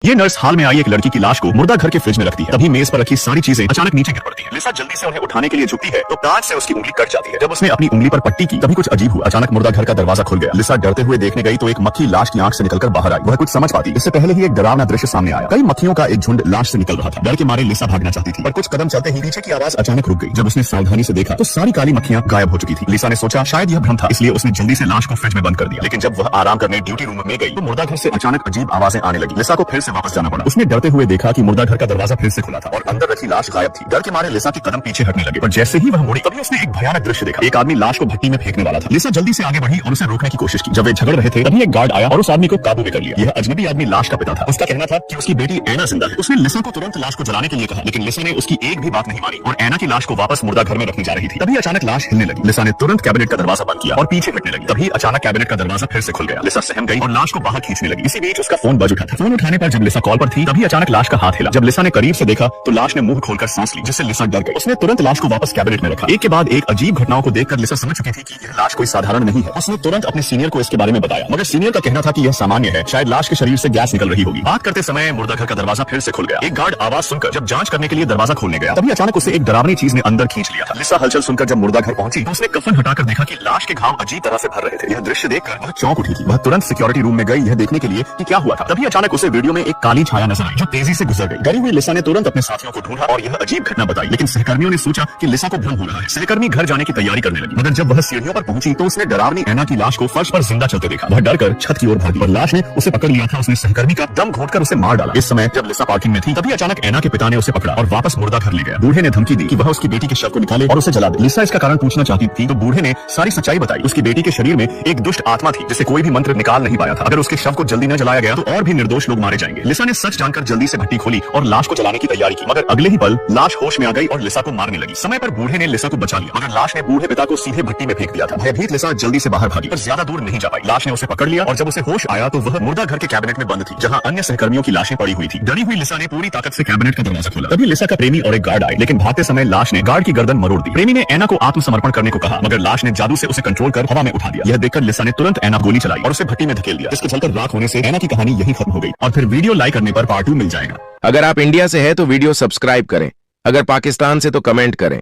ये नर्स हाल में आई एक लड़की की लाश को मुर्दा घर के फ्रिज में रखती है। तभी मेज पर रखी सारी चीजें अचानक नीचे गिर पड़ती है। लिसा जल्दी से उन्हें उठाने के लिए झुकती है तो कांच से उसकी उंगली कट जाती है। जब उसने अपनी उंगली पर पट्टी की तभी कुछ अजीब हुआ। अचानक मुर्दा घर का दरवाजा खुल गया। लिसा डरते हुए देखने गई तो एक मक्खी लाश की आंख से निकलकर बाहर आई। वह कुछ समझ पाती इससे पहले ही एक डरावना दृश्य सामने आया। कई मक्खियों का एक झुंड लाश से निकल रहा था। डर के मारे लिसा भागना चाहती थी पर कुछ कदम चलते ही पीछे की आवाज अचानक रुक गई। जब उसने सावधानी से देखा तो सारी काली मक्खियां गायब हो चुकी थी। लिसा ने सोचा शायद यह भ्रम था, इसलिए उसने जल्दी से लाश को फ्रिज में बंद कर दिया। लेकिन जब वह आराम करने ड्यूटी रूम में गई तो मुर्दा घर से अचानक अजीब आवाजें आने लगी। लिसा को फिर से वापस जाना पड़ा। उसने डरते हुए देखा कि मुर्दा घर का दरवाजा फिर से खुला था और अंदर रखी लाश गायब थी। डर के मारे लिसा के कदम पीछे हटने लगे पर जैसे ही वह मुड़ी तभी उसने एक भयानक दृश्य देखा। एक आदमी लाश को भट्टी में फेंकने वाला था। लिसा जल्दी से आगे बढ़ी और उसे रोकने की कोशिश की। जब वे झगड़ रहे थे तभी एक गार्ड आया और उस आदमी को काबू में कर लिया। यह अजनबी आदमी लाश का पिता था। उसका कहना था कि उसकी बेटी ऐना जिंदा है। उसने लिसा को तुरंत लाश को जलाने के लिए कहा लेकिन लिसा ने उसकी एक भी बात नहीं मानी और ऐना की लाश को वापस मुर्दा घर में रखनी जा रही थी। तभी अचानक लाश हिलने लगी। लिसा ने तुरंत कैबिनेट का दरवाजा बंद किया और पीछे हटने लगी। तभी अचानक कैबिनेट का दरवाजा फिर से खुल गया। लिसा सहम गई और लाश को बाहर खींचने लगी। इसी बीच उसका फोन बज उठा था। फोन उठाने पर जब लिसा कॉल पर थी तभी अचानक लाश का हाथ हिला। जब लिसा ने करीब से देखा तो लाश ने मुंह खोलकर सांस ली जिससे लिसा डर गई। उसने तुरंत लाश को वापस कैबिनेट में रखा। एक के बाद एक अजीब घटनाओं को देखकर लिसा समझ चुकी थी कि यह लाश कोई साधारण नहीं है। उसने तुरंत अपने सीनियर को इसके बारे में बताया मगर सीनियर का कहना था कि यह सामान्य है, शायद लाश के शरीर से गैस निकल रही होगी। बात करते समय मुर्दा घर का दरवाजा फिर से खुल गया। एक गार्ड आवाज सुनकर जब जांच करने के लिए दरवाजा खोलने गया तभी अचानक उसे एक डरावनी चीज ने अंदर खींच लिया था। लिसा हलचल सुनकर जब मुर्दा घर पहुंची तो उसने कफन हटाकर देखा कि लाश के घाव अजीब तरह से भर रहे थे। यह दृश्य देखकर वह चौंक उठी थी। वह तुरंत सिक्योरिटी रूम में गई यह देखने के लिए कि क्या हुआ था। तभी अचानक उसे वीडियो में एक काली छाया नजर आई जो तेजी से गुजर गई। डरी हुई लिसा ने तुरंत अपने साथियों को ढूंढा और यह अजीब घटना बताई लेकिन सहकर्मियों ने सोचा कि लिसा को भ्रम हो रहा है। सहकर्मी घर जाने की तैयारी करने लगी मगर जब वह सीढ़ियों पर पहुंची तो उसने डरावनी ऐना की लाश को फर्श पर जिंदा चलते देखा। वह डरकर छत की ओर भागी और लाश ने उसे पकड़ लिया था। उसने सहकर्मी का दम घोंटकर उसे मार डाला। इस समय जब लिसा पार्किंग में थी तभी अचानक ऐना के पिता ने उसे पकड़ा और वापस मुर्दा घर ले गया। बूढ़े ने धमकी दी कि वह उसकी बेटी के शव को निकाले और उसे जला दे। लिसा इसका कारण पूछना चाहती थी तो बूढ़े ने सारी सच्चाई बताई। उसकी बेटी के शरीर में एक दुष्ट आत्मा थी जिसे कोई भी मंत्र निकाल नहीं पाया था। अगर उसके शव को जल्दी न जलाया गया तो और भी निर्दोष लोग मारे जाएंगे। लिसा ने सच जानकर जल्दी से भट्टी खोली और लाश को जलाने की तैयारी की मगर अगले ही पल लाश होश में आ गई और लिसा को मारने लगी। समय पर बूढ़े ने लिसा को बचा लिया मगर लाश ने बूढ़े पिता को सीधे भट्टी में फेंक दिया था। भयभीत लिसा जल्दी से बाहर भागी पर ज्यादा दूर नहीं जा पाई। लाश ने उसे पकड़ लिया और जब उसे होश आया तो वह मुर्दा घर के कैबिनेट में बंद थी जहां अन्य सहकर्मियों की लाशें पड़ी हुई थी। डरी हुई लिसा ने पूरी ताकत से कैबिनेट का दरवाजा खोला। तभी लिसा का प्रेमी और एक गार्ड आए लेकिन भागते समय लाश ने गार्ड की गर्दन मरोड़ दी। प्रेमी ने ऐना को आत्मसमर्पण करने को कहा मगर लाश ने जादू से उसे कंट्रोल कर हवा में उठा दिया। यह देखकर लिसा ने तुरंत ऐना गोली चलाई और उसे भट्टी में धकेल दिया जिसके चलकर राख होने से ऐना की कहानी यही खत्म हो गई। और फिर वीडियो लाइक करने पर पार्ट 2 मिल जाएगा। अगर आप इंडिया से हैं तो वीडियो सब्सक्राइब करें, अगर पाकिस्तान से तो कमेंट करें।